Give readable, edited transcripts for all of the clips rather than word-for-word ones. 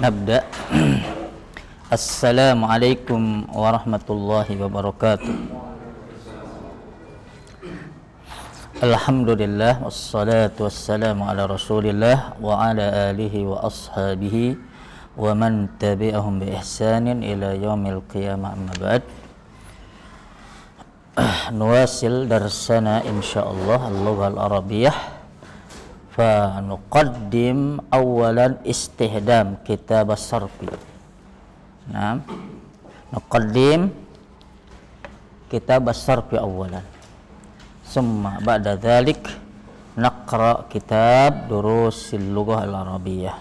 Nabda. Assalamualaikum warahmatullahi wabarakatuh. Alhamdulillah wassalatu wassalamu ala Rasulillah wa ala alihi wa ashabihi wa man tabi'ahum bi ihsanin ila yaumil qiyamah, amma ba'd. Nuwasil darsana insyaallah al-lughah al-arabiyyah. Fa nuqaddim awalan istihdam kitab as-sarfi. Nah, nuqaddim kitab as-sarfi awalan. Summa ba'da dzalik naqra kitab durusil lughah al-arabiyyah.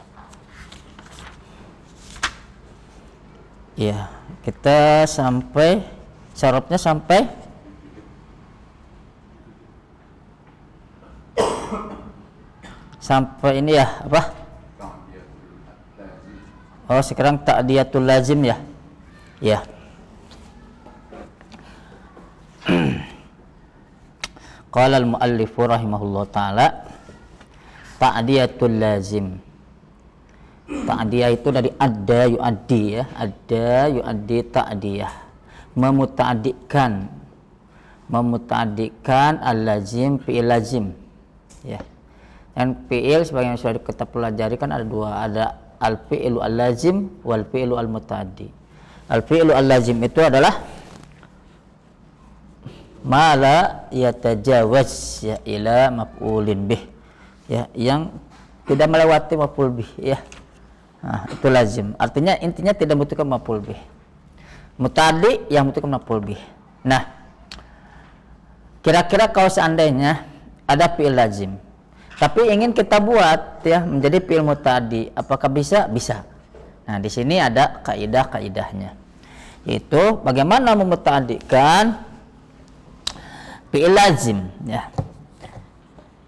Ya, kita sampai syaratnya sampai ini ya, apa? Oh, sekarang ta'diyatul lazim ya. Ya. Qala al-muallif rahimahullah taala, ta'diyatul lazim. Ta'diyah itu dari adda yu'addi ya. Adda yu'addi ta'diyah. Memuta'addikan al-lazim fi'il lazim. Ya. Dan fi'il sebagaimana sudah kita pelajari kan ada dua, ada al-fi'lu al-lazim wal fi'lu al-muta'addi. Al-fi'lu al-lazim itu adalah ma la yatajawaz ya ila maf'ulin bih, ya, yang tidak melewati maf'ul bih ya. Nah, itu lazim. Artinya intinya tidak membutuhkan maf'ul bih. Muta'addi yang membutuhkan maf'ul bih. Nah, kira-kira kalau seandainya ada fi'il lazim tapi ingin kita buat ya menjadi fi'il muta'addi, apakah bisa? Bisa. Nah, di sini ada kaidah-kaidahnya. Yaitu bagaimana memuta'addikan fi'il lazim ya.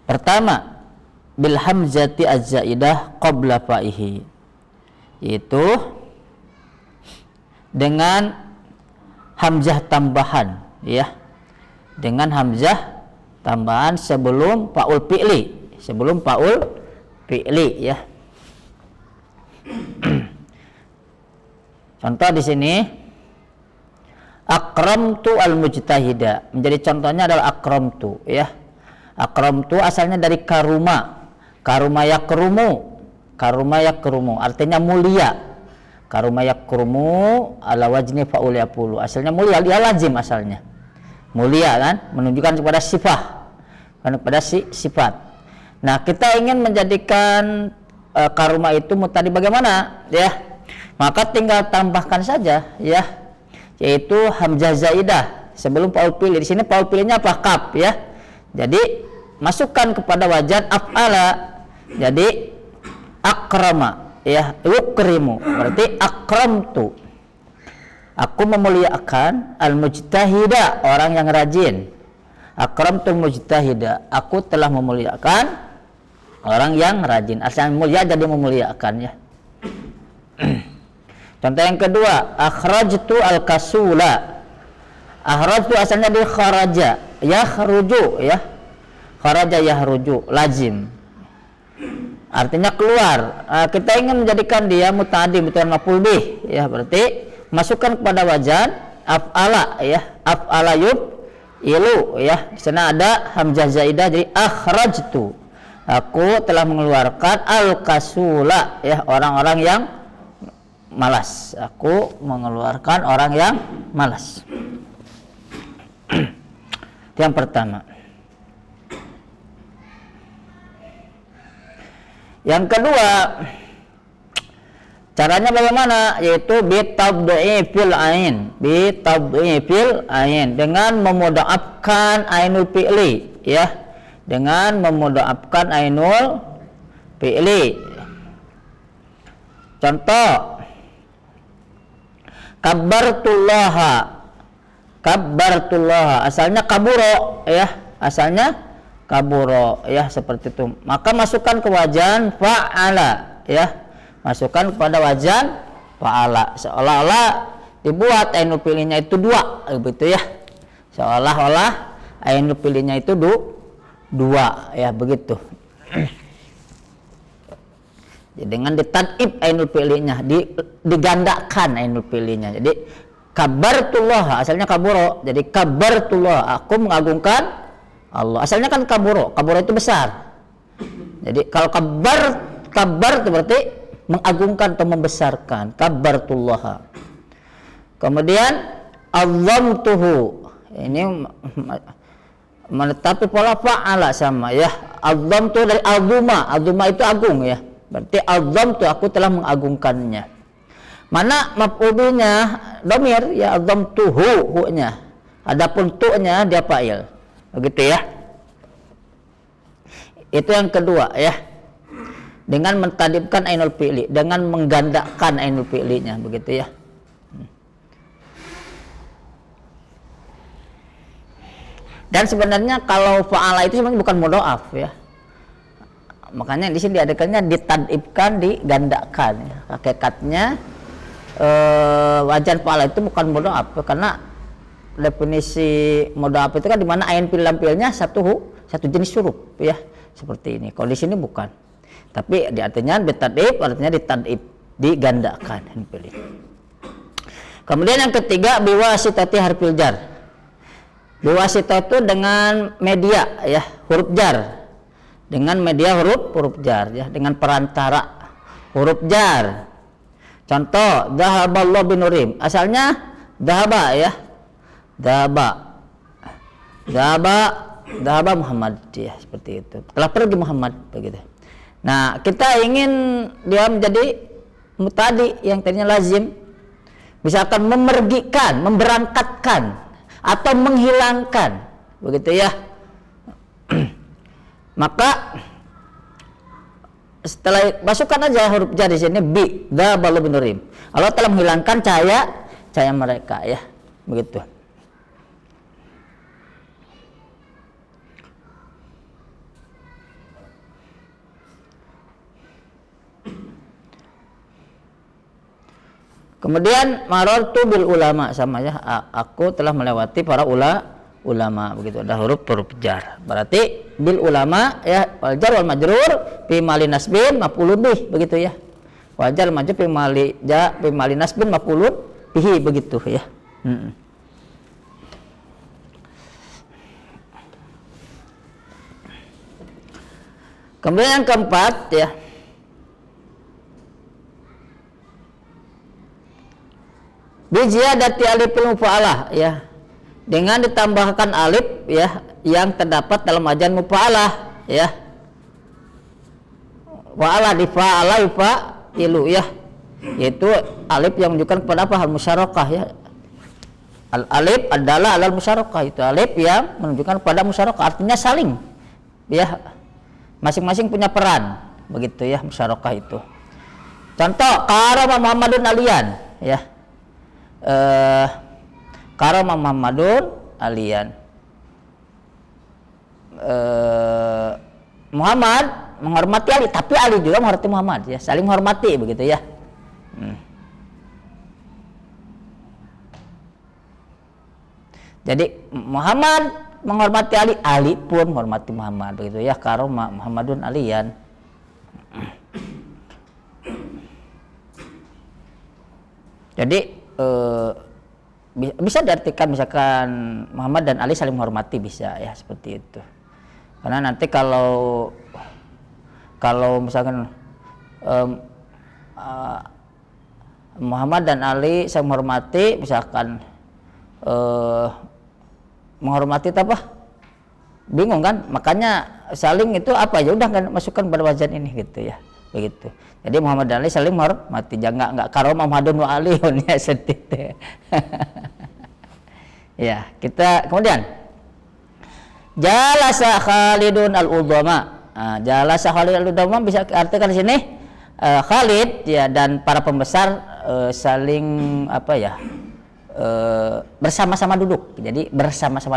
Pertama, bil hamzati az-zaidah qabla fa'ihi. Yaitu dengan hamzah tambahan ya. Dengan hamzah tambahan sebelum fa'ul fi'li. Sebelum fa'ul fi'li ya. Contoh di sini akramtu al-mujtahida. Menjadi contohnya adalah akramtu ya. Akramtu asalnya dari karuma. Karuma yakrumu. Karuma yakrumu artinya mulia. Karuma yakrumu ala wajni fa'ul yaqulu. Asalnya mulia, dia lazim asalnya. Mulia kan, menunjukkan kepada sifat. Kepada sifat. Nah, kita ingin menjadikan karuma itu muta'addi bagaimana ya? Maka tinggal tambahkan saja ya, yaitu hamzah zaidah sebelum fa'ul fi'li. Di sini fa'ul fi'linya apa? Kaf ya. Jadi masukkan kepada wajan af'ala. Jadi akrama ya, yukrimu berarti akramtu. Aku memuliakan al-mujtahida, orang yang rajin. Akramtu mujtahida, aku telah memuliakan orang yang rajin. Asalnya mulia jadi memuliakan ya. Contoh yang kedua, akhrajtu al-kasula. Akhrajtu asalnya dari kharaja, yakhruju ya. Kharaja yahruju, lazim. Artinya keluar. Kita ingin menjadikan dia muta'addi bukan maf'ul bih ya, berarti masukkan kepada wajan af'ala ya. Af'ala ilu ya. Di sana ada hamzah zaidah jadi akhrajtu. Aku telah mengeluarkan al-kasula ya, orang-orang yang malas. Aku mengeluarkan orang yang malas. Itu yang pertama. Yang kedua, caranya bagaimana? Yaitu bitad'ifil ain. Bitad'ifil ain, dengan memudhaafkan ainul fi'li ya. Dengan memudhaafkan ainul fi'li. Contoh, kabbartullaha. Kabbartullaha asalnya kaburo ya. Asalnya kaburo ya, seperti itu. Maka masukkan ke wajan fa'ala ya. Masukkan kepada wajan fa'ala, seolah-olah dibuat ainul fi'linya itu dua begitu ya. Seolah-olah ainul fi'linya itu dua ya, begitu. Jadi dengan ditad'ib ainul fi'linya, digandakan ainul fi'linya. Jadi kabartullah, asalnya kaburo. Jadi kabartullah, aku mengagungkan Allah. Asalnya kan kaburo itu besar. Jadi kalau kabar itu berarti mengagungkan atau membesarkan. Kabartullah. Kemudian azzamtuhu, ini menetapi pola fa'ala sama ya. Azzamtu dari azuma itu agung ya. Berarti azzamtu, aku telah mengagungkannya. Mana maf'ulnya dhamir ya, azzamtuhu hu-nya. Adapun tu-nya dia fa'il. Begitu ya. Itu yang kedua ya. Dengan mentadibkan ainul fi'li, dengan menggandakan ainul fi'linya, begitu ya. Dan sebenarnya kalau fa'ala itu sebenarnya bukan mudha'af ya. Makanya di sini diadakannya ditadibkan, digandakan ya. Hakikatnya wajan fa'ala itu bukan mudha'af, karena definisi mudha'af itu kan di mana ain fil lam fi'ilnya satu jenis huruf ya. Seperti ini. Kalau di sini bukan. Tapi di artinya ditadib, artinya ditadib, digandakan. Kemudian yang ketiga biwasitati harfil jar. Biwasitah itu dengan media ya, huruf jar. Dengan media huruf jar ya, dengan perantara huruf jar. Contoh dhahaballahu binurim. Asalnya dhahaba ya. Dhahaba Muhammad ya, seperti itu. Telah pergi Muhammad begitu. Nah, kita ingin dia menjadi mutadi yang tadinya lazim. Misalkan memergikan, memberangkatkan atau menghilangkan, begitu ya. Maka setelah masukkan aja huruf jar di sini bi dhahaballahu binurim. Allah telah menghilangkan cahaya mereka ya, begitu. Kemudian marartu bil ulama, sama ya, aku telah melewati para ulama, begitu, ada huruf jar. Berarti bil ulama ya, wal jar wal majrur fi mali nasbin maf'ulun bih, begitu ya. Wal jar wal majrur fi mali nasbin maf'ulun bihi, begitu ya. Kemudian yang keempat ya, bijiyadati alifil mufa'alah ya, dengan ditambahkan alif ya yang terdapat dalam wajan mufa'alah ya. Wa'ala di fa'ala ilu ya, yaitu alif yang menunjukkan kepada apa? Hal musyarakah ya. Al alif adalah alal musyarakah, itu alif yang menunjukkan kepada musyarakah, artinya saling ya, masing-masing punya peran, begitu ya, musyarakah itu. Contoh karama Muhammadun aliyan ya. Karama Muhammadun aliyan. Muhammad menghormati Ali, tapi Ali juga menghormati Muhammad ya, saling menghormati, begitu ya. Jadi Muhammad menghormati Ali, Ali pun menghormati Muhammad, begitu ya. Karama Muhammadun aliyan. Jadi bisa diartikan misalkan Muhammad dan Ali saling menghormati, bisa ya, seperti itu. Karena nanti kalau misalkan Muhammad dan Ali saling menghormati, misalkan menghormati apa? Bingung kan? Makanya saling itu apa ya, udah nggak masukkan pada wajan ini, gitu ya, begitu. Jadi Muhammad dan Ali saling menghormati, jangan nggak karoma Muhammadun wa aliyun ya, sedih. Ya, kita kemudian jalasa Khalidun al-udhama. Jalasa Khalid al-udhama bisa artikan di sini Khalid ya dan para pembesar saling apa ya, bersama-sama duduk. Jadi bersama-sama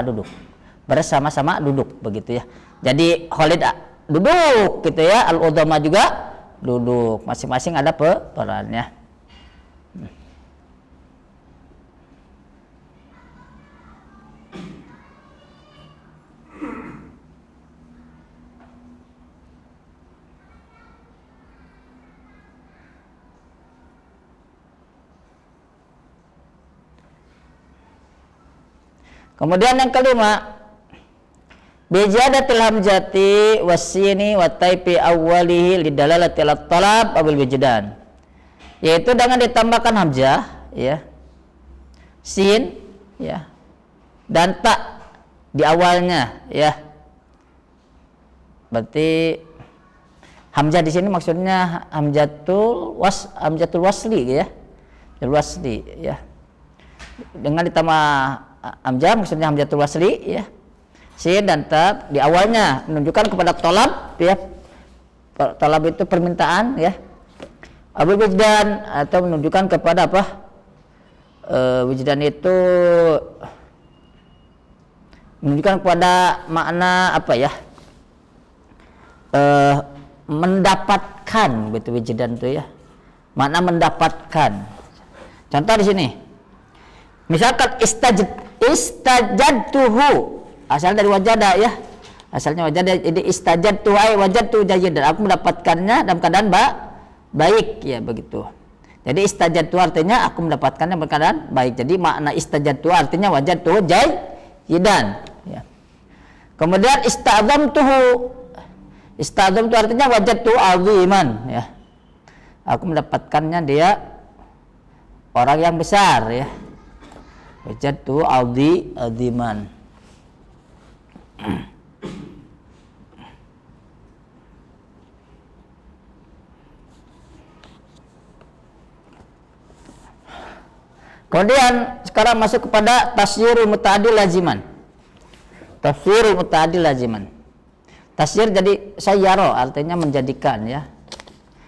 duduk, begitu ya. Jadi Khalid duduk, gitu ya, al-udhama juga duduk, masing-masing ada perannya. Kemudian yang kelima, bijadatil hamzati wasini wa taipi awwalihi lidalalatil talab abil wijdan, yaitu dengan ditambahkan hamzah ya, sin ya, dan tak di awalnya ya. Berarti hamzah di sini maksudnya hamzatul wasli ya. Wasli ya. Dengan ditambah hamzah maksudnya hamzatul wasli ya. Sin dan ta di awalnya menunjukkan kepada tolab ya. Tolab itu permintaan ya. Abil wijdan atau menunjukkan kepada apa? Wijdan itu menunjukkan kepada makna apa ya? Mendapatkan, betul wijdan itu ya. Makna mendapatkan. Contoh di sini. Misalkan istajadtuhu, asal dari wajada ya. Asalnya wajada, jadi istajadtu ay wajadtu jayidan. Aku mendapatkannya dalam keadaan baik ya begitu. Jadi istajadtu artinya aku mendapatkannya dalam keadaan baik. Jadi makna istajadtu artinya wajadtu jayidan ya. Kemudian istadzamtuhu. Istadzamtu artinya wajadtu aziman ya. Aku mendapatkannya dia orang yang besar ya. Wajadtu aziman. Kemudian sekarang masuk kepada tasyirul muta'addi laziman. Tasyirul muta'addi laziman. Tasyir jadi sayyaro artinya menjadikan ya.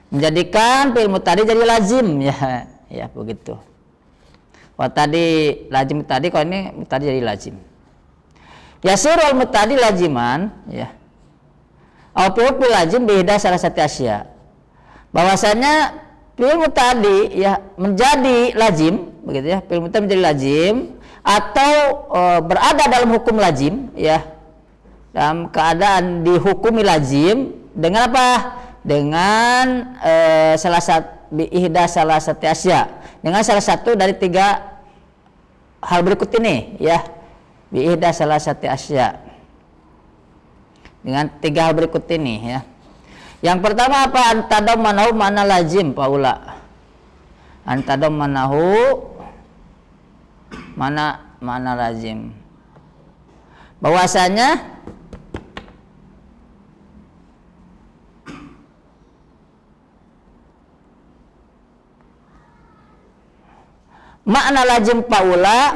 Menjadikan fi'il muta'addi jadi lazim ya. Ya begitu. Wah tadi lazim tadi, kalau ini muta'addi jadi lazim. Yasirul muta'addi laziman ya. Au fi'il lazim bihda salah satu asya. Bahwasanya fi'il muta'addi ya menjadi lazim begitu ya. Fi'il muta'addi menjadi lazim atau berada dalam hukum lazim ya. Dalam keadaan dihukumi lazim dengan apa? Dengan salah satu asya, dengan salah satu dari tiga hal berikut ini ya. Biihda salah satu asya, dengan tiga hal berikut ini ya. Yang pertama apa? Antadom manahu mana lazim paula. Antadom manahu mana lazim. Bahwasanya makna lazim paula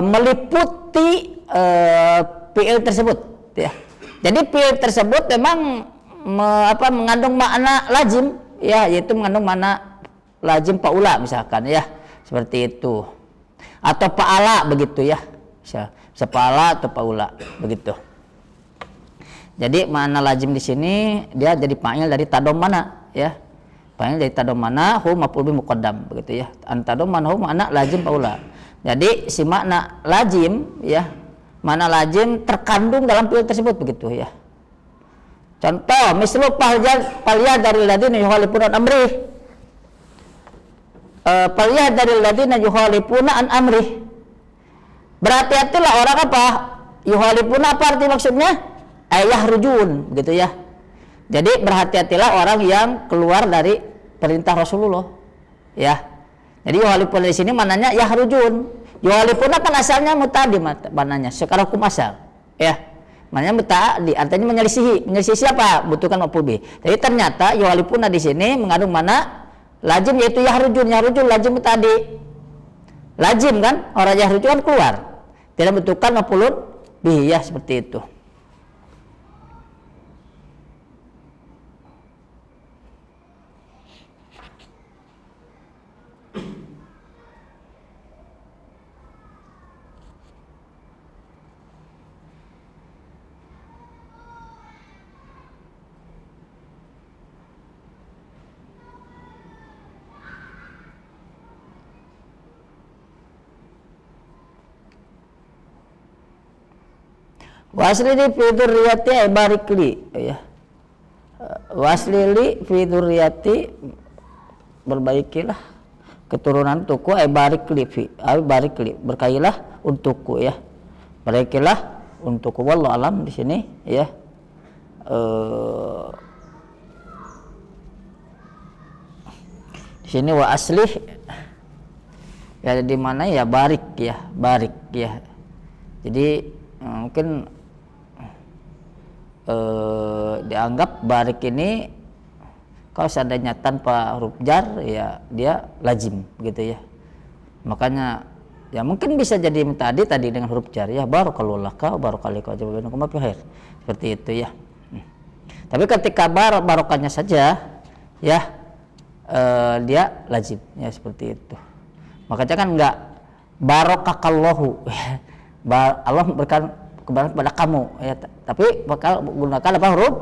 meliputi fi'il tersebut ya. Jadi fi'il tersebut memang mengandung makna lazim ya, yaitu mengandung makna lazim paula misalkan ya, seperti itu. Atau paala begitu ya. Bisa paala atau paula begitu. Jadi makna lazim di sini dia jadi fa'il dari tadommana ya. Fa'il dari tadommana hu maf'ul bih muqaddam begitu ya. Antadommana hu makna lazim paula. Jadi si makna lazim ya, makna lazim terkandung dalam fi'il tersebut begitu ya. Contoh mislu paliyah dari ladina yuhalifuna an amrih. Paliyah dari ladina yuhalifuna an amrih. Berhati-hatilah orang apa? Yuhalifuna apa arti maksudnya? Ayah rujun gitu ya. Jadi berhati-hatilah orang yang keluar dari perintah Rasulullah ya. Jadi yuhalifuna di sini mananya yahrujun. Yuhalifuna kan asalnya muta'addi mananya secara hukum asal ya. Mananya muta'addi artinya menyelisihi. Menyelisihi siapa? Butuhkan maf'ul bih. Jadi ternyata yuhalifuna di sini mengandung mana lazim, yaitu yahrujun. Yahrujun lazim muta'addi. Lazim kan? Orang yahrujun kan keluar. Tidak butuhkan maf'ul bih ya, seperti itu. Waslili fi dzurriyyati barikli ya. Waslili fi dzurriyyati, berbaikilah keturunan tuku barikli fi barikli, berkailah untukku ya. Perbaikilah untuk wallahu alam di sini ya. Di sini wa aslih ya, di mana ya barik ya, jadi mungkin dianggap barik ini kalau seandainya tanpa huruf jar ya dia lazim gitu ya, makanya ya mungkin bisa jadi tadi dengan huruf jar ya, barakallahu laka barakallahu bainakum fi khair, seperti itu ya. Tapi ketika barokahnya saja ya dia lazim ya, seperti itu. Makanya kan enggak barokakallahu Allah memberikan keberkahan kepada kamu ya, tapi bakal menggunakan apa, huruf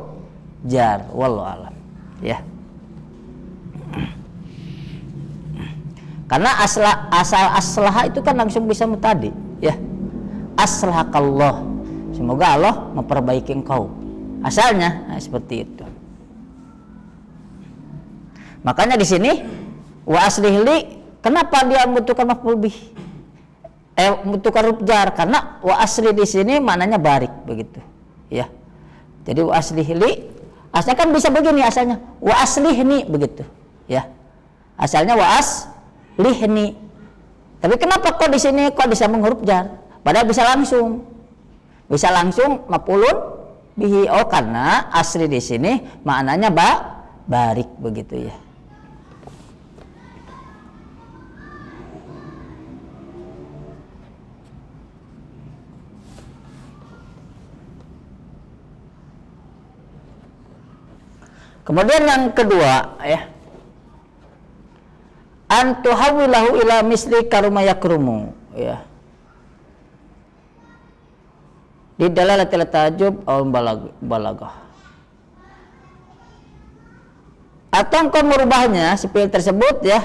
jar, wallahu alam ya. Karena aslah itu kan langsung bisa mutadi ya, aslahakallah, semoga Allah memperbaiki engkau, asalnya seperti itu. Makanya di sini wa aslihli, kenapa dia membutuhkan maf'ul bih, membutuhkan huruf jar? Karena wa asli di sini maknanya barik begitu ya. Jadi wa aslihli asalnya kan bisa begini, asalnya wa aslihni begitu ya, asalnya wa aslihni. Tapi kenapa kok di sini kok bisa menghuruf jar? Padahal bisa langsung maf'ulun bihi. Oh, karena asli di sini maknanya barik begitu ya. Kemudian yang kedua ya, antuhawilahu ila misli karuma yakrumu ya, di dalalatil ta'jub aw balagah, atau engkau merubahnya si fi'il tersebut ya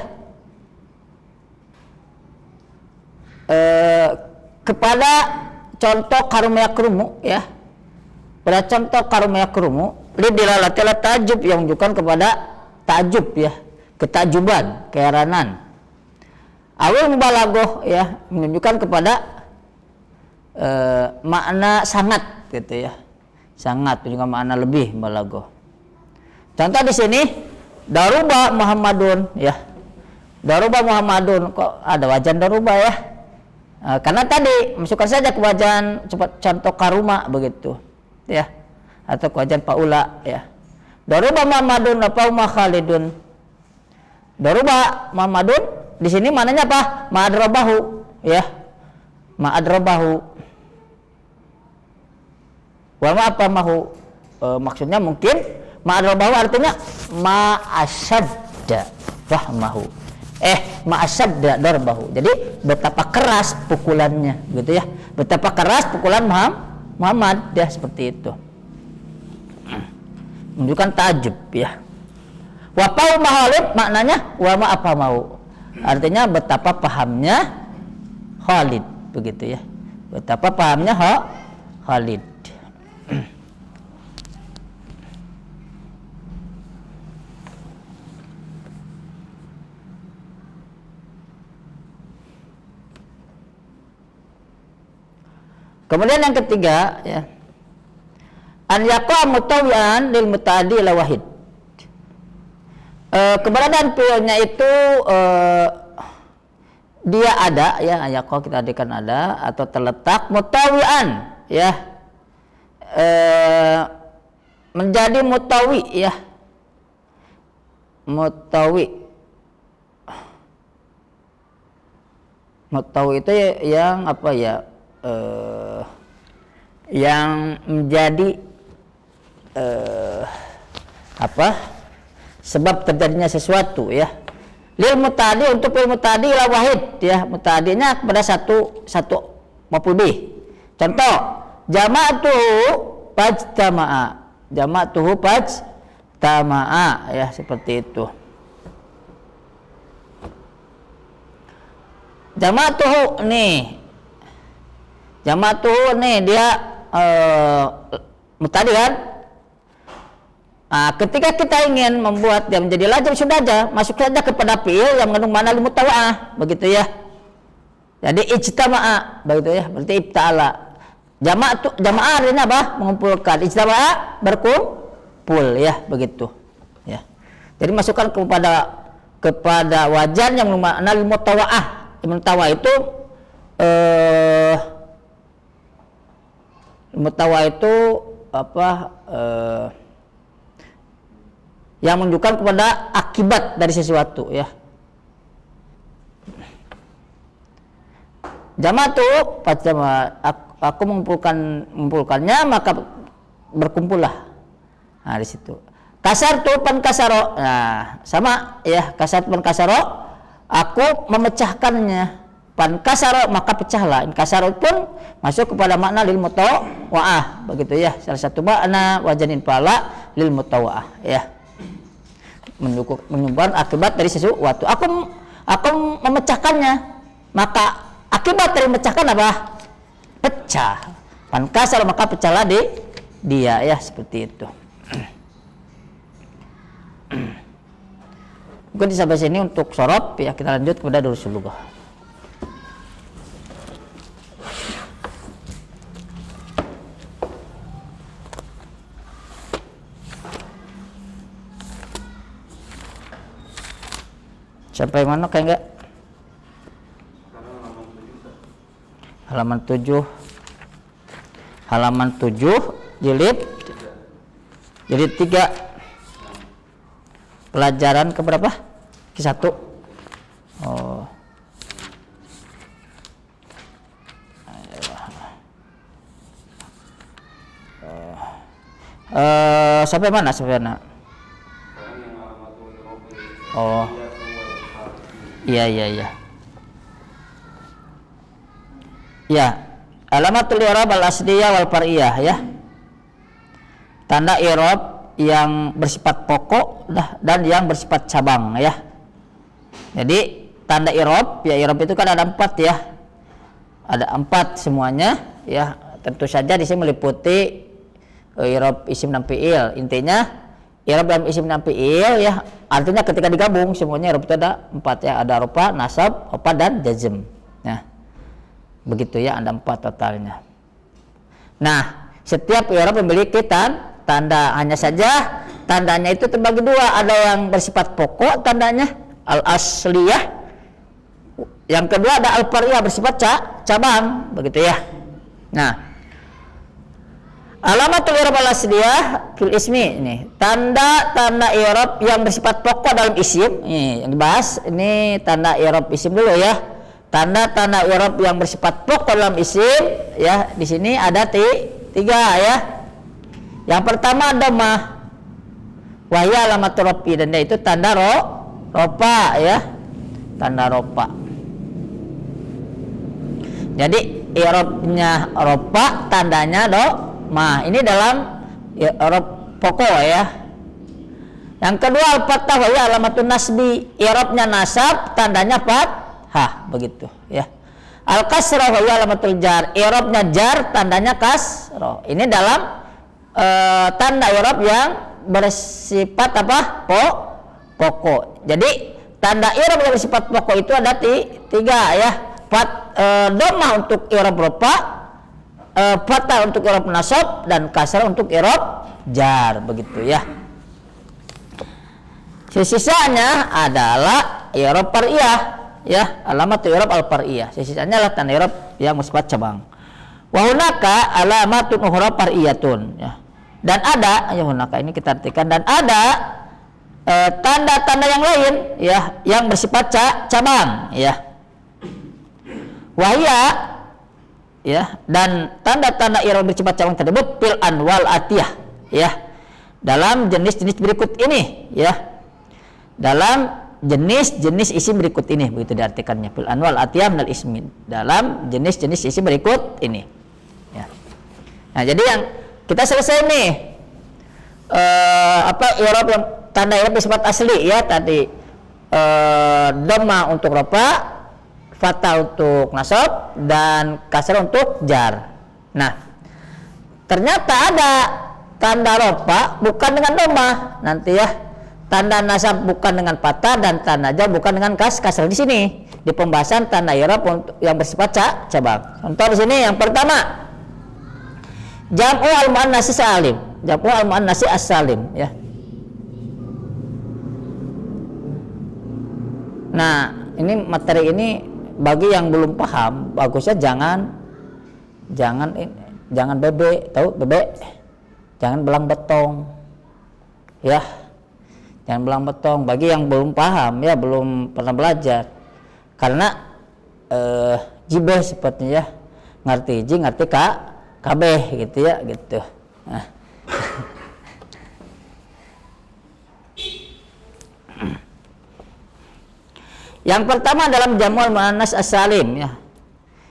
kepada contoh karuma yakrumu ya, pada contoh karuma yakrumu lidilalatil ta'jub, yang menunjukkan kepada ta'jub ya, ketajuban, keheranan. Awil mubalaghah ya, menunjukkan kepada makna sangat gitu ya, sangat juga makna lebih balaghah. Contoh di sini daruba Muhammadun ya, daruba Muhammadun, kok ada wajan daruba ya, karena tadi masukkan saja ke wajan contoh karuma begitu ya, atau kewajiban paula ya. Daruba Muhammadun apa Khalidun. Daruba Muhammadun di sini maknanya apa? Ma'adrabahu ya. Ma'adrabahu. Wa ma apa mahu? Maksudnya mungkin ma'adrabahu artinya ma'asyadda fahmahu. Ma'asyadda darbahu. Jadi betapa keras pukulannya gitu ya. Betapa keras pukulan Muhammad ya, seperti itu. Menunjukkan ta'jub ya. Wa pau Khalid maknanya wa ma apa mau, artinya betapa pahamnya Khalid begitu ya, betapa pahamnya Khalid. Kemudian yang ketiga ya, an yaqa mutawian lil muta'addi ila wahid. Keberadaan fi'ilnya itu dia ada ya, yaqa kita adikan ada atau terletak mutawian ya, menjadi mutawi ya, mutawi itu yang apa ya, yang menjadi sebab terjadinya sesuatu ya, lil mutadi, untuk fil mutadi ila wahid ya, mutadinya kepada satu maf'ul bih. Contoh jama'atuhu pajtama'a ya, seperti itu. Jama'atuhu nih dia mutadi kan. Ketika kita ingin membuat dia menjadi lazim, sudah aja masuk saja kepada fi'il yang mengandung makna mutawa'ah begitu ya. Jadi ijtama'a begitu ya, berarti ibta'ala. Jamaah artinya apa? Mengumpulkan. Ijtama'a berkumpul ya, begitu. Ya. Jadi masukkan kepada wajan yang bermakna mutawa'ah. Mutawa'ah itu apa? Yang menunjukkan kepada akibat dari sesuatu ya. Jamaah tuh aku mengumpulkannya maka berkumpullah. Nah di situ. Kasar tuh pan kasaro. Nah sama ya, kasar pan kasaro. Aku memecahkannya. Pan kasaro maka pecahlah. Kasaro pun masuk kepada makna lil mutawa'ah, begitu ya. Salah satu makna wajanin pala lil mutawa'ah ya. Menyebabkan akibat dari sesuatu. Aku memecahkannya maka akibat dari memecahkan apa? Pecah. Pan kasar maka pecahlah dia ya, seperti itu. Mungkin sampai sini untuk sorob ya, kita lanjut kepada durusul lughah. Sampai mana kayak enggak? Halaman 7 jilid 3. Pelajaran ke berapa? Ke-1. Oh. Sampai mana? Oh. Iya. Ya, alamatul i'rab al-asliyah wal far'iyah ya. Tanda i'rab yang bersifat pokok dan yang bersifat cabang ya. Jadi tanda i'rab ya, i'rab itu kan ada 4 ya. Ada 4 semuanya ya. Tentu saja di sini meliputi i'rab isim dan fi'il. Intinya i'rab dalam isim dan fi'il ya, artinya ketika digabung semuanya i'rab itu ada 4 ya. Ada rafa, nasab, rafa dan jazm. Nah, begitu ya, ada 4 totalnya. Nah, setiap i'rab memiliki tanda, hanya saja tandanya itu terbagi 2. Ada yang bersifat pokok tandanya al-asliyah. Yang kedua ada al-far'iyah bersifat cabang, begitu ya. Nah, alamatul i'rab al-asliyah fil ismi ini. Tanda i'rab yang bersifat pokok dalam isim. Ini yang dibahas, ini tanda i'rab isim dulu ya. Tanda i'rab yang bersifat pokok dalam isim ya, di sini ada 3 ya. Yang pertama dhammah, wahya alamatul rafi, dan itu tanda rofa ya, tanda rofa. Jadi i'rabnya rofa, tandanya dhammah. Ini dalam i'rab pokok ya. Yang kedua al-fathah, wahya alamatun nasbi, i'rabnya nasab, tandanya fathah, begitu ya. Al-kasrah wa alamatul jar, i'rabnya jar, tandanya kasrah. Ini dalam tanda i'rab yang bersifat apa? Pokok. Jadi tanda i'rab yang bersifat pokok itu ada 3 ya. Dhammah untuk i'rab rafa, fathah untuk i'rab nasab, dan kasrah untuk i'rab jar, begitu ya. Sisanya adalah i'rab far'iyah ya, alamat i'rab al-far'iyah. Sisanya adalah tanda i'rab yang bersifat cabang. Wa hunaka alamatun ukhra far'iyatun ya. Dan ada, ya hunaka ini kita artikan, dan ada tanda-tanda yang lain ya yang bersifat cabang ya. Wahya ya, dan tanda-tanda i'rab bersifat cabang tersebut fil anwal atiyah ya. Dalam jenis-jenis berikut ini ya. Dalam jenis-jenis isim berikut ini, begitu diartikannya, fil anwal atiyah minal ismin, dalam jenis-jenis isim berikut ini ya. Nah, jadi yang kita selesai nih i'rab yang tanda i'rab bersifat asli ya tadi, dhammah untuk rafa, fathah untuk nasab, dan kasrah untuk jar. Nah, ternyata ada tanda rafa bukan dengan dhammah nanti ya. Tanda nasab bukan dengan fathah, dan tanda jar bukan dengan kasrah di sini di pembahasan tanda i'rab yang bersifat cabang. Contoh di sini yang pertama Jam'u al-muannats salim. Jam'u al-muannats as-salim ya. Nah, ini materi ini bagi yang belum paham, bagusnya jangan bebek, tahu bebek? Jangan belang betong. Ya. Jangan belang betong bagi yang belum paham ya, belum pernah belajar. Karena jibeh sepertinya ya. Ngerti ji, ngerti kabeh gitu ya, gitu. Nah. Yang pertama dalam jam'ul muannats as-salim ya.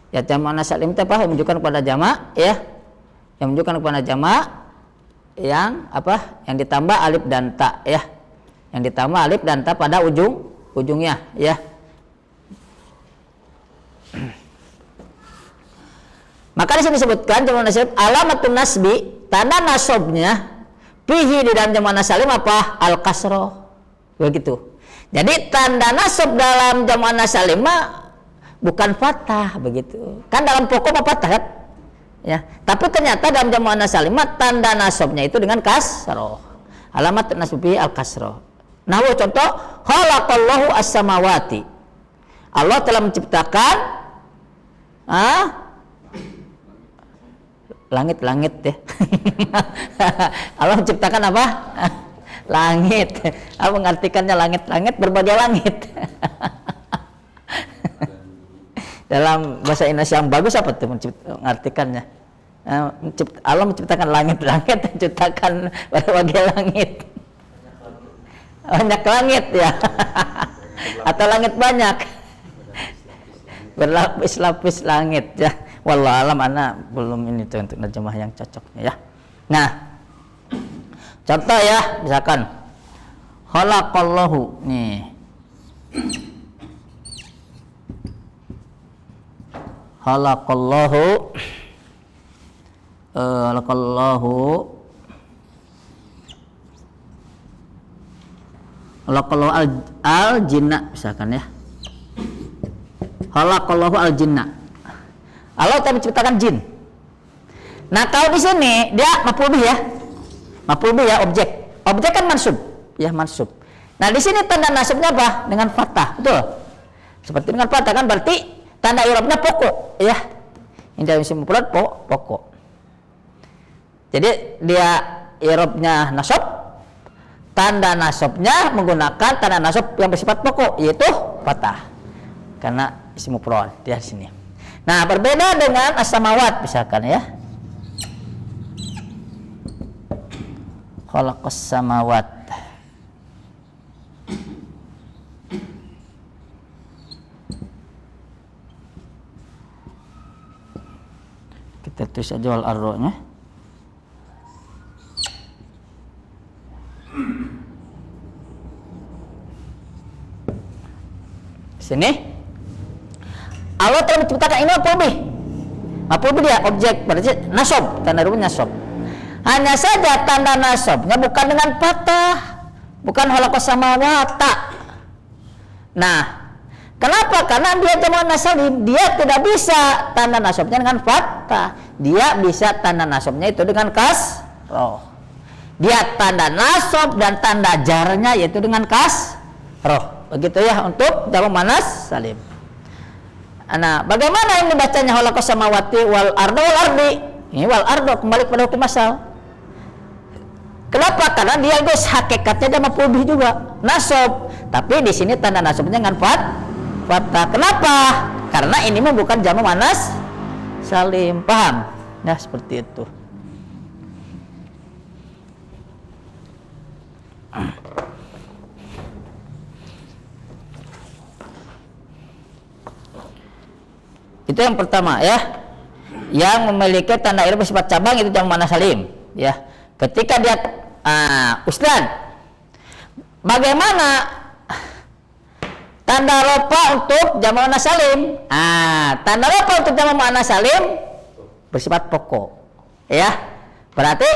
Ya jam'ul muannats salim itu apa? Menunjukkan kepada jamak ya. Yang menunjukkan kepada jamak yang apa? Yang ditambah alif dan ta ya. Yang ditambah alif dan ta pada ujungnya ya. Maka di sini disebutkan jam'ul muannats salim alamatun nasbi, tanda nasabnya fihi di dalam jam'ul muannats salim apa? Al-kasrah. Begitu. Jadi tanda nasab dalam jam'ul muannats salim bukan fathah begitu. Kan dalam pokok apa fathah kan? Ya. Tapi ternyata dalam jam'ul muannats salim tanda nasabnya itu dengan kasrah. Alamat nasbi al-kasrah. Nah, contoh khalaqallahu as-samawati. Allah telah menciptakan langit-langit ya. Allah menciptakan apa? Langit. Apa mengartikannya langit-langit? Berbagai langit. Dalam bahasa Indonesia yang bagus apa tuh mengartikannya? Allah menciptakan langit-langit, menciptakan berbagai langit. Banyak langit ya. Atau langit banyak. Berlapis-lapis langit ya. Wallahu alam, ana belum ini tuh untuk terjemah yang cocoknya ya. Nah, contoh ya, misalkan khalaqallahu nih. Khalaqallahu al-jinna misalkan ya. Khalaqallahu al-jinna. Allah telah menciptakan jin. Nah, kalau di sini dia maf'ul bih ya. Maf'ul bih ya, objek. Objek kan mansub, ya mansub. Nah, di sini tanda nasabnya apa? Dengan fathah, betul? Seperti dengan fathah kan berarti tanda i'rabnya pokok, ya. Ini dari isim mufrad pokok. Jadi dia i'rabnya nasab, tanda nasabnya menggunakan tanda nasab yang bersifat pokok, yaitu fathah. Karena isim mufrad di sini. Nah, berbeda dengan as-samawat misalkan ya. Khalaqas samawat. Kita tulis aja al-arro-nya. Sini. Allah telah menciptakan ini maf'ul bih dia objek, berarti nasab, tanda rubahnya nasab. Hanya saja tanda nasabnya bukan dengan fathah, bukan khalaqas samawata. Nah, kenapa? Karena dia jam'ul muannats salim, dia tidak bisa tanda nasabnya dengan fathah. Dia bisa tanda nasabnya itu dengan kasrah. Dia tanda nasab dan tanda jarnya yaitu dengan kasrah. Begitu ya untuk jam'ul muannats salim. Nah, bagaimana ini bacanya khalaqas samawati wal arda wal ardi? Ini wal arda kembali pada hukum asal. Kenapa? Karena dia guys hakikatnya dia maf'ul bih juga, nasab. Tapi di sini tanda nasabnya dengan fathah. Kenapa? Karena ini bukan jam'ul muannats salim. Paham? Nah, seperti itu. Itu yang pertama ya. Yang memiliki tanda i'rab bersifat cabang itu jam'ul muannats salim ya. Ketika dia Ustaz, bagaimana tanda rofa untuk jam'ul muannats salim? Tanda rofa untuk jam'ul muannats salim bersifat pokok ya. Berarti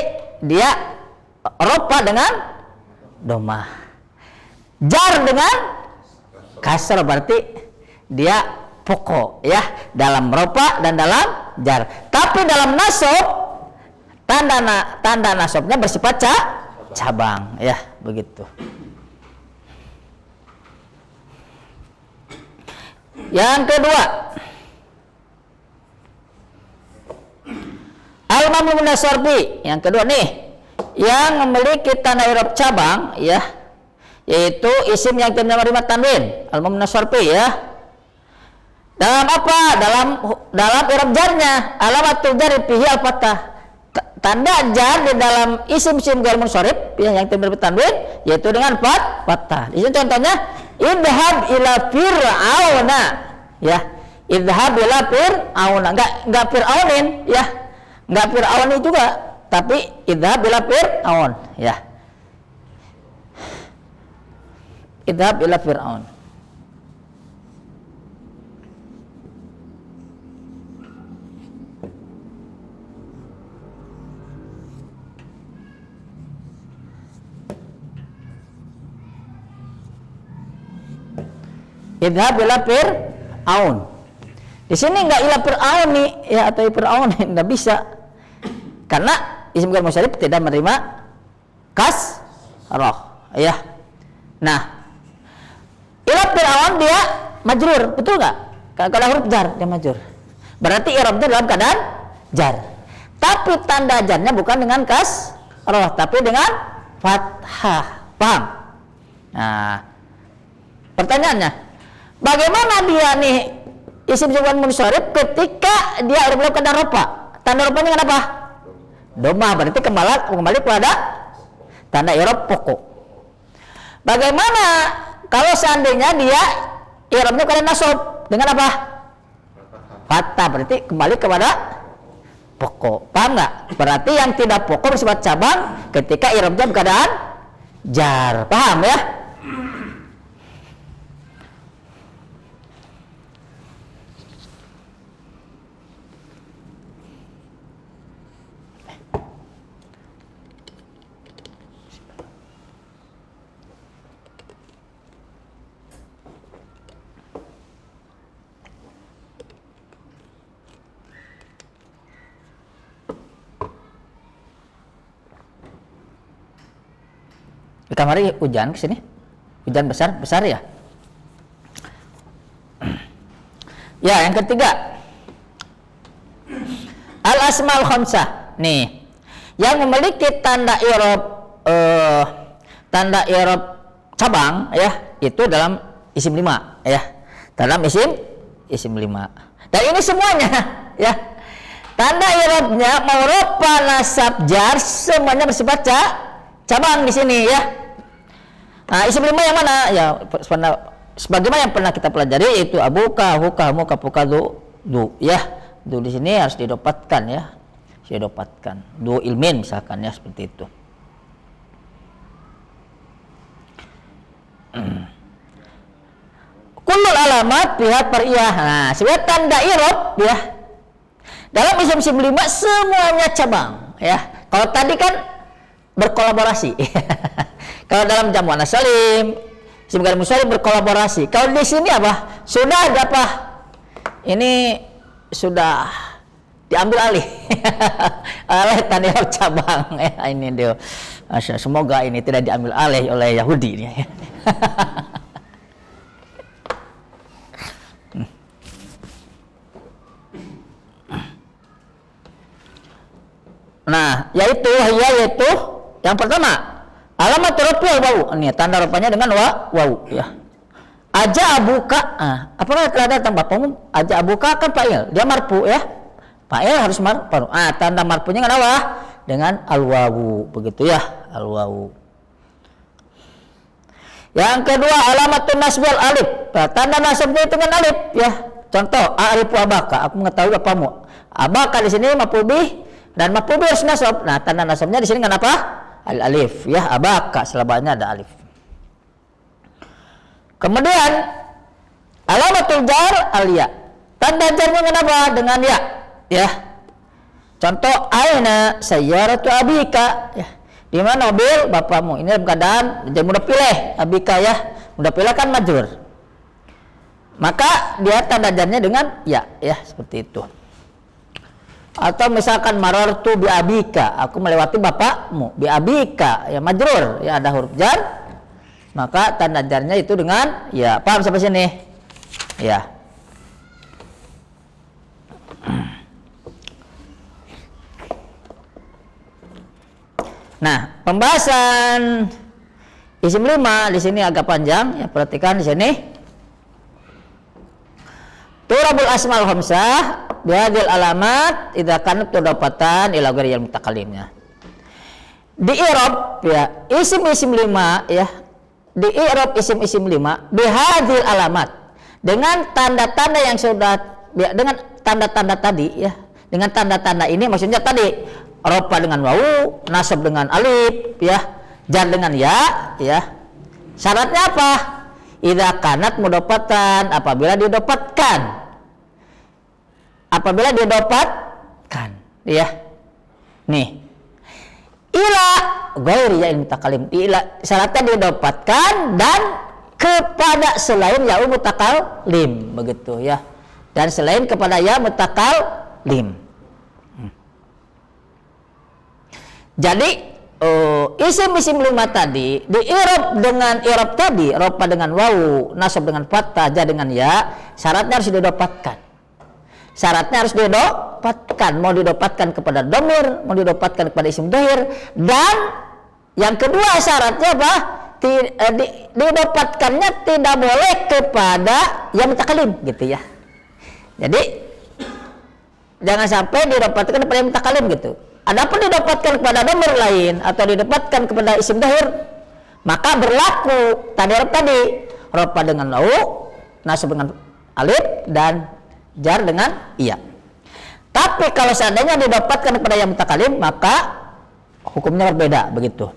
dia rofa dengan domah, jar dengan kasrah, berarti dia pokok ya dalam rofa dan dalam jar. Tapi dalam nasab tanda nasabnya bersifat cabang, ya begitu. Yang kedua, al-mamnu min as-sarfi. Yang kedua nih, yang memiliki tanda i'rab cabang, ya, yaitu isim yang tidak menerima tanwin, al-mamnu min as-sarfi, ya. Dalam apa? Dalam i'rab jarnya, alamatul jar fihi al-fathah. Tanda jar di dalam isim-isim ghair munsharif, ya, yang tidak menerima tanwin, yaitu dengan fathah. Di sini contohnya, idhab ila fir'auna, ya. Idhab ila fir'auna, enggak fir'aunin, ya. Enggak fir'auni juga, tapi idhab ila fir'aun, ya. Idhab ila fir'aun. Idhab ila fir'aun. Di sini enggak ila fir'auni, ya, atau fir'aun, enggak bisa. Karena isim ghair munsharif tidak menerima kasrah, ya. Nah, ila fir'aun dia majrur, betul enggak? Kalau huruf jar dia majrur. Berarti i'rabnya dalam keadaan jar. Tapi tanda jarnya bukan dengan kasrah, tapi dengan fathah. Paham? Nah, pertanyaannya, bagaimana dia nih isim ghair munsharif ketika dia i'rab keadaan rafa? Tanda rafanya dengan apa? Doma, berarti kembali pada tanda i'rab pokok. Bagaimana kalau seandainya dia i'rabnya keadaan nasab dengan apa? Fathah, berarti kembali kepada pokok. Paham nggak? Berarti yang tidak pokok bersifat cabang ketika i'rabnya keadaan jar. Paham ya? Kemarin hujan ke sini, hujan besar ya. Ya, yang ketiga, al asmaul khamsah. Nih, yang memiliki tanda i'rab cabang, ya, itu dalam isim 5, ya, dalam isim 5. Dan ini semuanya, ya, tanda i'rabnya mau rafa, nasab, jar, semuanya bersifat cabang di sini, ya. Nah, isim 5 yang mana? Ya, sebagaimana yang pernah kita pelajari, yaitu abuka, huka, muka, puka, du, ya. Du di sini harus didapatkan, ya. Didapatkan. Du ilmin misalkan, ya, seperti itu. Kullul alamat pihak periyah. Nah, sebenarnya tanda i'rab, ya, dalam isim 5 semuanya cabang, ya. Kalau tadi kan berkolaborasi. Kalau dalam jamu muannats salim, isim ghair munsharif berkolaborasi. Kalau di sini apa? Sudah ada apa? Ini sudah diambil alih oleh tanda i'rab cabang. Ini dia. Semoga ini tidak diambil alih oleh Yahudi ini. Nah, yaitu yang pertama, alamat rafi wau. Ini tanda rafanya dengan wau, ya. Aja abuka. Apakah telah datang bapakmu? Aja abuka kan fa'il, dia marfu, ya. Fa'il harus marfu. Tanda marfunya dengan apa? Dengan al-wawu, begitu, ya, al-wawu. Yang kedua, alamatun nasb wal alif. Tanda nasabnya itu dengan alif, ya. Contoh, a'rifu abaka, aku mengetahui bapamu. Abaka di sini maf'ul bih dan maf'ul bih harus nasab. Nah, tanda nasabnya di sini dengan apa? Al-alif, ya, abaka, selebihnya ada alif. Kemudian alamatul jar al-ya. Tanda jarnya dengan apa? Dengan ya, ya. Contoh, aina sayyaratu abika, ya. Di mana mobil bapakmu? Ini dalam keadaan jadi mudah pilih abika, ya. Mudah pilih kan majrur. Maka dia tanda jarnya dengan ya, ya, seperti itu. Atau misalkan marartu bi abika, aku melewati bapakmu, bi abika, ya majrur, ya ada huruf jar, maka tanda jarnya itu dengan ya, paham sampai sini? Ya. Nah, pembahasan isim 5 di sini agak panjang, ya perhatikan di sini. Turabul asmal khamsah bihadil alamat idza kanat tudafatan ila ghairil mutakalimnya. Di i'rab ya isim-isim 5 ya, di i'rab isim-isim 5 bihadil alamat dengan tanda-tanda yang sudah ya, dengan tanda-tanda tadi ya, dengan tanda-tanda ini maksudnya tadi rafa dengan wawu, nasab dengan alif ya, jar dengan ya ya. Syaratnya apa? Idza kanat mudafatan, apabila didapatkan. Apabila didapatkan, ya. Nih. Ila ghairi ya mutakalim. Ila syaratnya didapatkan dan kepada selain ya mutakalim, begitu ya. Dan selain kepada ya mutakalim. Jadi isim-isim 5 tadi di i'rab dengan i'rab tadi, rafa dengan wawu, nasab dengan fathah, jar dengan ya, syaratnya harus didapatkan. Syaratnya harus didapatkan, mau didapatkan kepada dhamir, mau didapatkan kepada isim dhahir, dan yang kedua syaratnya apa? Didapatkannya tidak boleh kepada ya mutakalim, gitu ya. Jadi jangan sampai didapatkan kepada ya mutakalim gitu. Adapun didapatkan kepada dhamir lain atau didapatkan kepada isim dhahir, maka berlaku tadi rafa dengan wawu, nasab dengan alif, dan jar dengan iya. Tapi kalau seandainya didapatkan kepada yang mutakalim, maka hukumnya berbeda, begitu.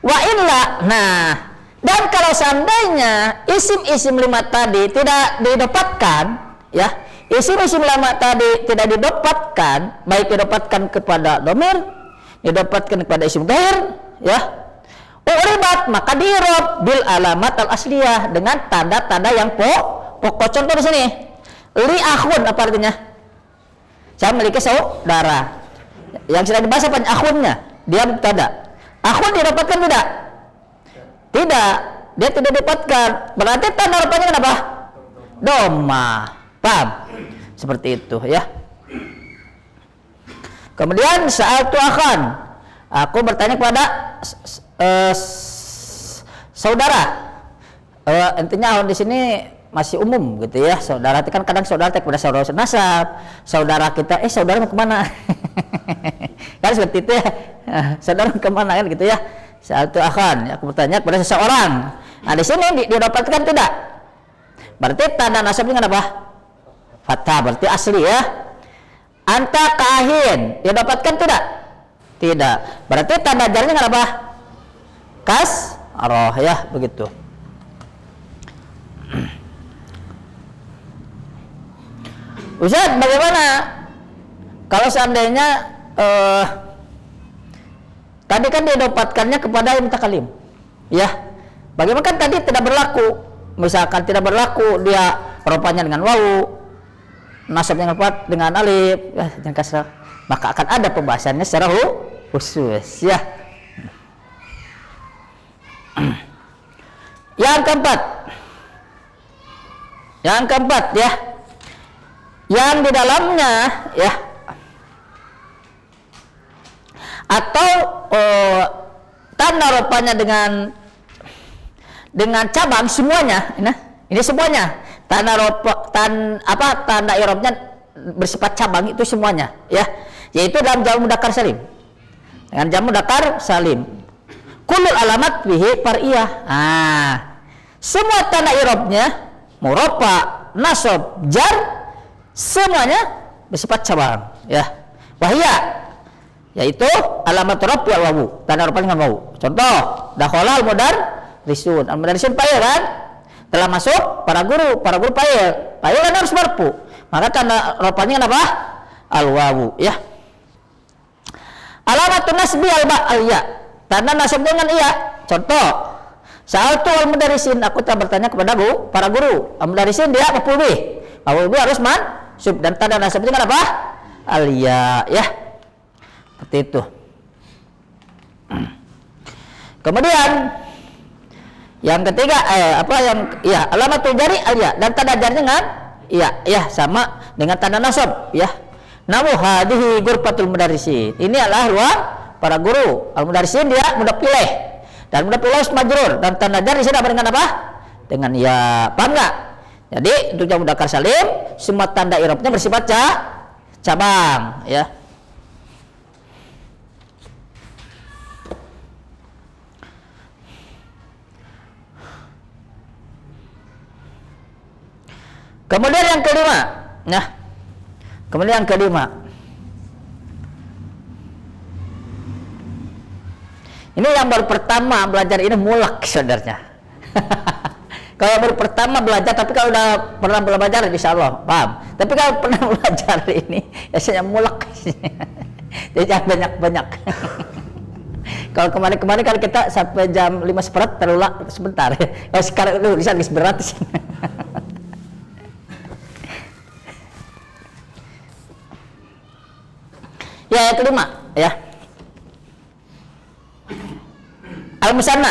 Wa illa, nah, dan kalau seandainya isim-isim 5 tadi tidak didapatkan, ya, isim-isim 5 tadi tidak didapatkan, baik didapatkan kepada dhamir, didapatkan kepada isim dhahir, ya, uribat, maka di'rab bil alamat al asliyah dengan tanda-tanda yang pokok. Contoh di sini, li akhun, apa artinya? Saya memiliki saudara. Yang sudah dibahas apa akhunnya? Dia mubtada. Akhun didapatkan tidak? Tidak, dia tidak dapatkan. Berarti tanda rupanya kenapa? Doma. Paham? Seperti itu ya. Kemudian sa'altu akhan, aku bertanya kepada saudara. Intinya ahun di sini masih umum gitu ya. Saudara itu kan kadang saudara kepada saudara nasab. Saudara kita, saudara mau kemana? Kan seperti itu ya. Saudara mau kemana kan gitu ya. Satu akhan, aku bertanya kepada seseorang. Nah di sini didapatkan tidak? Berarti tanda nasabnya apa? Fathah, berarti asli ya. Anta kahin, didapatkan tidak? Tidak. Berarti tanda jarnya apa? Kas, roh ya, begitu. Ustaz, bagaimana kalau seandainya tadi kan didapatkannya kepada yang mutakalim, ya. Bagaimana kan tadi tidak berlaku, misalkan tidak berlaku dia rupanya dengan wawu, nasabnya dengan alif, ya, dengan kasrah, maka akan ada pembahasannya secara khusus, ya. Yang keempat, ya, yang di dalamnya, ya, atau tanda rupanya dengan cabang semuanya, ini semuanya tanda tanda i'rabnya bersifat cabang itu semuanya, ya, yaitu dalam jamu mudzakkar salim. Dengan jamu mudzakkar salim, kulul alamat bihi far'iyah. Semua tanda i'rabnya murafa, nasab, jar semuanya bersifat cabang, ya. Wahia, yaitu alamat rabb wal wawu, tanda raf'a dengan wawu. Contoh, dakhala al mudarrisun. Al mudarrisun fa'il kan? Telah masuk para guru fa'il. Fa'il kan harus marfu. Maka tanda raf'anya apa? Al wawu, ya. Alamatun nasbi al ya. Tanda nasab dengan iya. Contoh, Sa'altu al-mudarisin, aku telah bertanya kepada para guru. Al-mudarisin dia maf'ul bih. Maf'ul bih harus mansub dan tanda nasab dengan apa? Al-ya, ya. Seperti itu. Kemudian yang ketiga alamatul jari al-ya dan tanda jarnya dengan ya sama dengan tanda nasab ya. Namu hadhihi ghurfatul mudarisin. Ini adalah ruang para guru. Al-mudarisin dia mudah pilih. Dan mudah pilih majrur dan tanda jar di sini dengan apa? Dengan ya, paham enggak? Jadi untuk jamak mudzakkar salim semua tanda i'rabnya bersifat cabang ya. Kemudian yang kelima, ini yang baru pertama belajar ini mulak sebenarnya. Kalau baru pertama belajar, tapi kalau udah pernah belajar, insya Allah paham. Tapi kalau pernah belajar ini, biasanya mulak. Jadi jangan banyak-banyak. Kalau kemarin kan kita sampai jam 5:15 terulang sebentar. Kalau sekarang itu bisa berat. Ya, yang kelima ya. Al-musanna.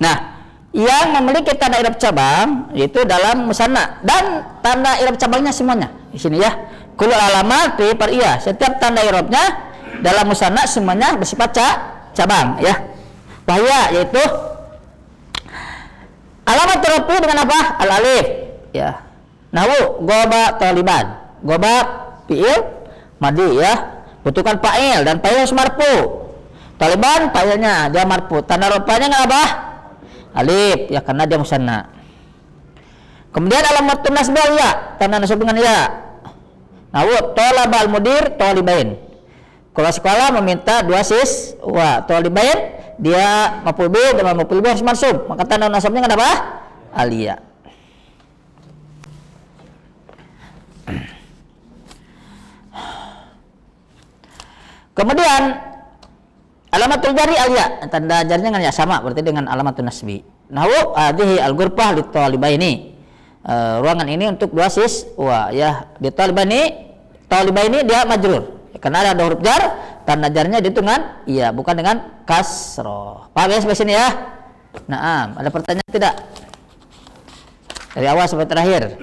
Nah, yang memiliki tanda i'rab cabang yaitu dalam musanna dan tanda i'rab cabangnya semuanya. Di sini ya. Kullu alamat fi far'iyah. Setiap tanda i'rabnya dalam musanna semuanya bersifat cabang ya. Wahya yaitu alamat i'rab dengan apa? Al-alif ya. Nahwu goba taliban. Goba fi'il madhi ya. Butuhkan fa'il dan fa'il harus marfu. Taliban fa'ilnya dia marfu. Tanda rupanya nggak apa? Alif ya karena dia musanna. Kemudian alamatun nasb ya, tanda nasab dengan ya. Nahu talabal mudir talibain. Kalau sekolah meminta dua siswa talibain dia maf'ul bih dan maf'ul bih harus mansub. Maka tanda nasabnya dengan apa? Aliyah. Kemudian alamatul jari al-ya, tanda jarinya dengan ya sama berarti dengan alamatun nasbi. Nahu hadhihi al-ghurfah litalibaini. Ruangan ini untuk dua siswa ya. Di talibaini dia majrur. Karena ada huruf jar, tanda jarnya itu dengan iya, bukan dengan kasroh. Paham ya sampai sini ya? Naam, ada pertanyaan tidak? Dari awal sampai terakhir.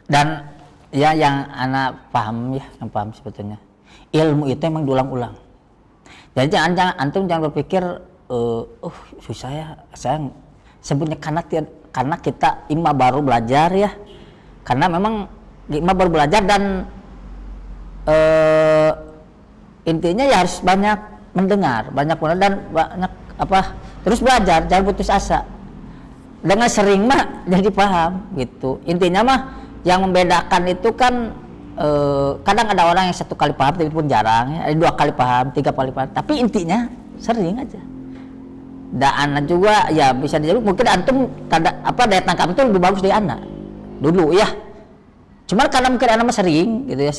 Dan ya yang anak paham ya, yang paham sebetulnya ilmu itu emang diulang-ulang. Jadi jangan antum jangan berpikir susah ya, saya sebutnya karena kita imma baru belajar ya, karena memang imma baru belajar dan intinya ya harus banyak mendengar, banyak dan banyak terus belajar, jangan putus asa. Dengan sering mah jadi paham gitu. Intinya mah yang membedakan itu kan kadang ada orang yang satu kali paham tapi pun jarang ya, ada 2 kali paham, 3 kali paham, tapi intinya sering aja. Dan anak juga ya bisa dijawab mungkin antum daya tangkap itu lebih bagus dari anak dulu ya. Cuman karena mungkin anak mah sering gitu ya,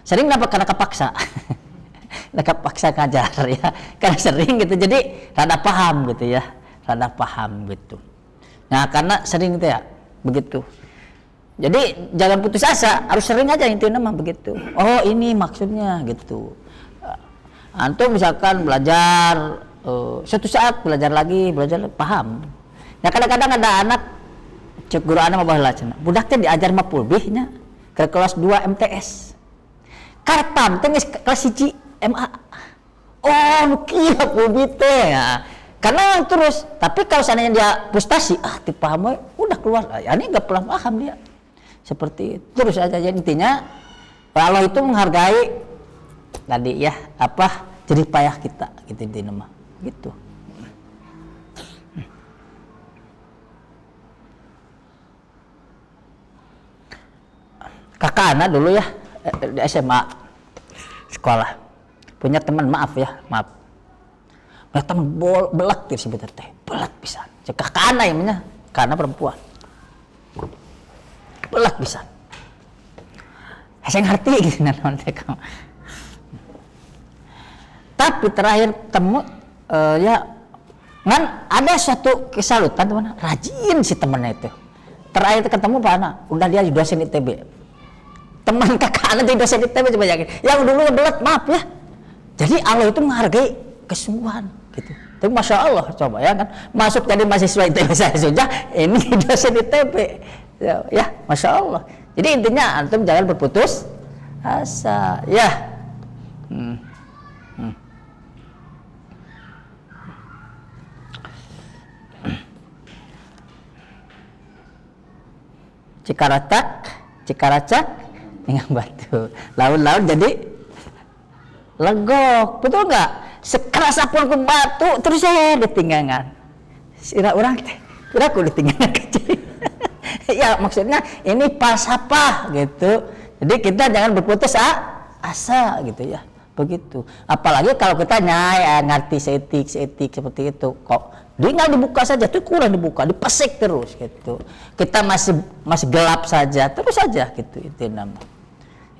sering kenapa? Karena kepaksa. Kepaksa ngajar ya, karena sering gitu jadi rada paham gitu ya, rada paham gitu. Nah karena sering gitu ya begitu. Jadi jangan putus asa, harus sering aja intinya mah begitu. Oh ini maksudnya gitu. Antum misalkan belajar suatu saat belajar lagi paham. Ya kadang-kadang ada anak cek guru anak mah baheula cenah. Budaknya diajar mah pulbihnya ke kelas 2 MTS. Karepan teh geus kelas 1 MA. Oh kieu pulbih teh ya. Karena terus, tapi kalau seandainya dia frustasi, dipahami, udah keluar. Ini nggak paham dia. Seperti itu. Terus aja. Jadi intinya Allah itu menghargai tadi ya jerih payah kita gitu intinya mah. Gitu. Kakak anak dulu ya di SMA sekolah punya teman maaf punya teman belak gitu sebenarnya teh belak pisan kakak anak yang karena perempuan belak pisan saya ngerti gitu kamu tapi terakhir temu ada suatu kesalutan teman rajin si temannya itu terakhir ketemu Pak Ana udah dia dosen ITB teman kakak anak jadi dosen ITB coba yakin yang dulu belat maaf ya jadi Allah itu menghargai kesungguhan gitu tapi Masya Allah coba ya kan masuk jadi mahasiswa ITB saya sudah ini dosen ITB ya Masya Allah jadi intinya antum jangan berputus asa ya Cikaracak dengan batu laut jadi legok betul nggak sekeras apapun ke batu terus saya ditinggalkan sira orang kira aku ditinggalkan kecil ya maksudnya ini falsafah gitu jadi kita jangan berputus asa gitu ya begitu apalagi kalau kita ngerti seetik seperti itu kok tinggal dibuka saja tuh kurang dibuka dipesik terus gitu kita masih gelap saja terus saja gitu itu nama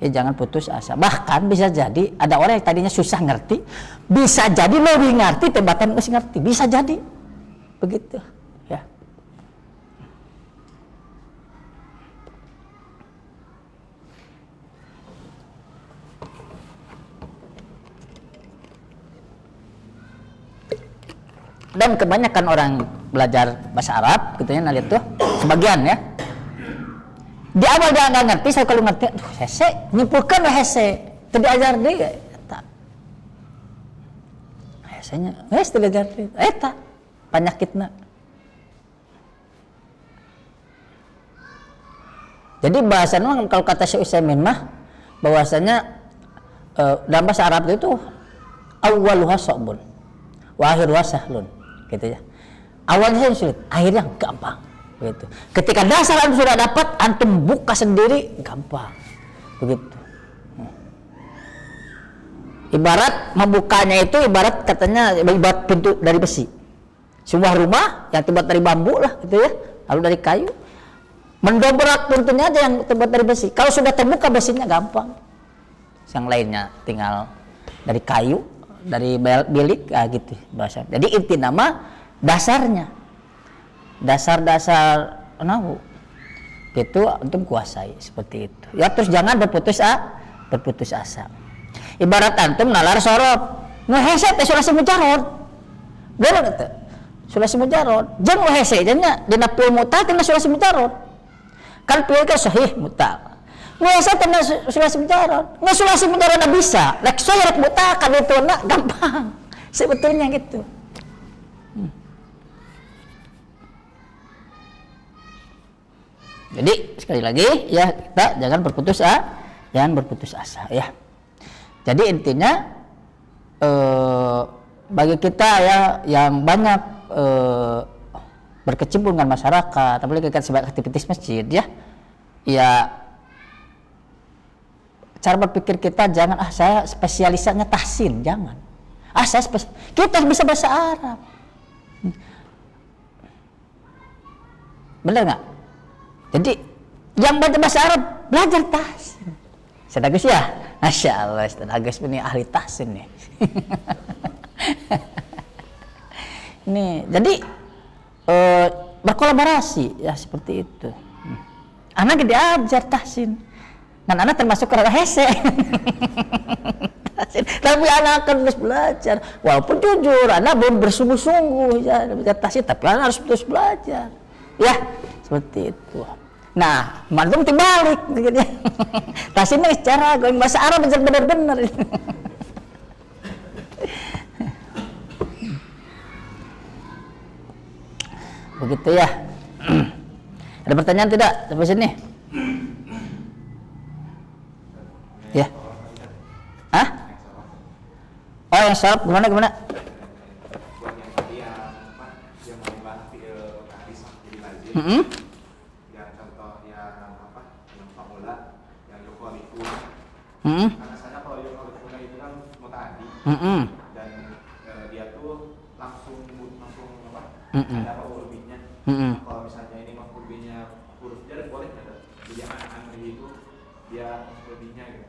jangan putus asa bahkan bisa jadi ada orang yang tadinya susah ngerti bisa jadi lebih ngerti tebatan masih ngerti bisa jadi begitu ya dan kebanyakan orang belajar bahasa Arab gitu ya lihat tuh sebagian ya di awal dia nggak ngerti saya kalau ngerti hese nyimpulkan hese diajar dia tak hesenya diajar dia tak penyakitna jadi bahasanya kalau kata Syekh Utsaimin mah bahwasanya dalam bahasa Arab itu awwaluha sabun wa akhiruha sahlun gitu ya awalnya sulit akhirnya gampang gitu ketika dasar antum sudah dapat antum buka sendiri gampang begitu ibarat membukanya itu ibarat katanya ibarat pintu dari besi sebuah rumah yang terbuat dari bambu lah gitu ya lalu dari kayu mendobrak pintunya aja yang terbuat dari besi kalau sudah terbuka besinya gampang yang lainnya tinggal dari kayu dari bilik gitu bahasa jadi inti nama dasarnya dasar nahu itu antum kuasai seperti itu ya terus jangan berputus asa ibarat antum nalar sorot ngehese teh sulasi mujarod bener teh sulasi mujarod jeung ngehese nya dina fi'il mutal tina sulasi mujarod kan fi'il ka sahih mutal ngehese tina sulasi mujarod sulasi mujarod bisa lek soyak mutal kan itu gampang sebetulnya gitu jadi sekali lagi ya kita jangan berputus asa ya. Jadi intinya bagi kita ya yang banyak berkecimpung dengan masyarakat, apalagi kita sebagai aktivitas masjid ya cara berpikir kita jangan saya spesialisanya tahsin jangan kita bisa bahasa Arab bener nggak? Jadi yang baca bahasa Arab belajar tahsin. Sedagus ya, Masya Allah, Agus ini ahli tahsin nih. Nih, jadi berkolaborasi ya seperti itu. Anak diajar tahsin, dan anak termasuk kerana hese. Tapi anak akan terus belajar, walaupun jujur anak belum bersungguh-sungguh ya belajar tahsin, tapi anak harus terus belajar. Ya, seperti itu. Nah, mantum dibalik gitu ya. Tahsinnya secara bahasa Arab benar-benar. begitu ya. Ada pertanyaan tidak sampai sini? Ya. Hah? Oh, yang salah gimana? Yang contoh yang apa? Yang pamula, yang yukhalifu. Karena saya kalau yukhalifu itu kan muta'addi. Dan dia tuh langsung apa? Ada huruf B-nya. Kalau misalnya ini huruf B-nya huruf jar boleh enggak? Jadi amri itu dia huruf B-nya gitu.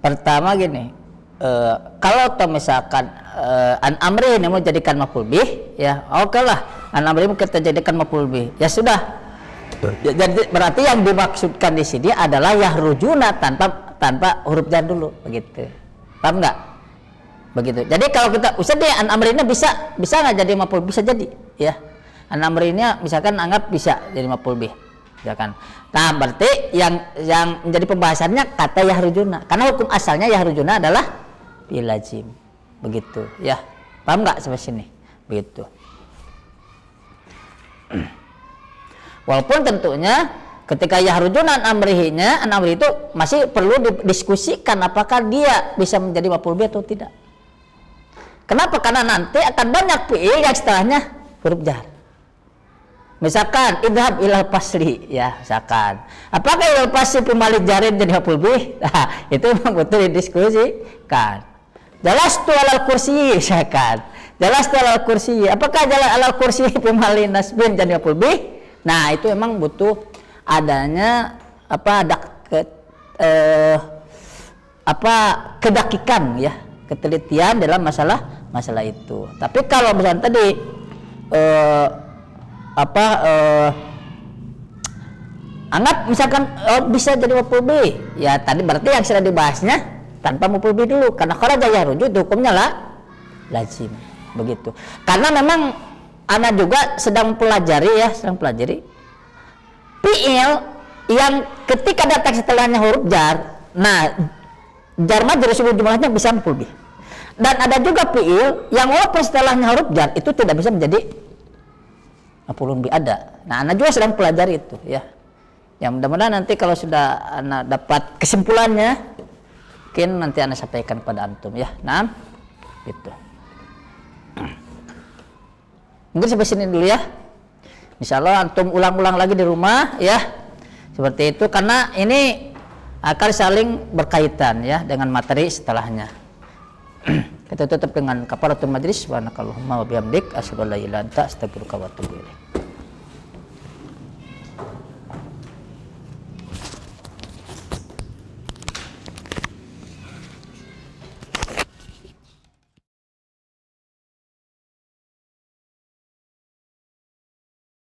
Pertama gini, kalau misalkan an amri ini mau jadikan maf'ul bih, ya oke lah, an amri kita jadikan maf'ul bih, ya sudah. Jadi berarti yang dimaksudkan di sini adalah yahrujuna tanpa huruf jar dulu, begitu. Paham nggak? Begitu. Jadi kalau kita usah deh an amri ini bisa nggak jadi maf'ul, bisa jadi, ya. An amrinya misalkan anggap bisa jadi maf'ul bih, misalkan. Nah, berarti yang menjadi pembahasannya kata yahrujuna, karena hukum asalnya yahrujuna adalah fi'il lazim, begitu, ya. Paham nggak sampai sini? Begitu. Walaupun tentunya ketika yahrujuna an amrihinya, an amri itu masih perlu didiskusikan apakah dia bisa menjadi maf'ul bih atau tidak. Kenapa? Karena nanti akan banyak fi'il yang setelahnya huruf jar. Misalkan idhab ilal pasri, ya misalkan. Apakah ilal pasri pemalik jarin jadi maf'ul bih? Nah, itu memang betul didiskusikan. Jalastu alal kursi, misalkan. Jalastu alal kursi. Apakah jalan alal kursi pemalik nasbin jadi maf'ul bih? Nah, itu memang butuh adanya kedakikan, ya, ketelitian dalam masalah itu. Tapi kalau misalnya tadi anggap misalkan bisa jadi maf'ul bih, ya tadi berarti yang sudah dibahasnya tanpa maf'ul bih dulu, karena kharaja yahruju itu hukumnya lazim, begitu. Karena memang ana juga sedang pelajari fi'il yang ketika datang setelahnya huruf jar, nah jar majrur sebelum jumlahnya bisa maf'ul bih. Dan ada juga fi'il yang walaupun setelahnya huruf jar itu tidak bisa menjadi maf'ul bih, ada. Nah, Anda juga sedang pelajari itu, ya. Ya mudah-mudahan nanti kalau sudah Anda dapat kesimpulannya, mungkin nanti Anda sampaikan kepada antum, ya. Nah, gitu. Mungkin sampai sini dulu, ya. Insyaallah antum ulang-ulang lagi di rumah, ya. Seperti itu karena ini akan saling berkaitan, ya, dengan materi setelahnya. Kita tutup dengan kafaratul majlis. Subhanakallahumma wa bihamdik asyhadu an la ilaha illa anta astaghfiruka wa atubu ilaik.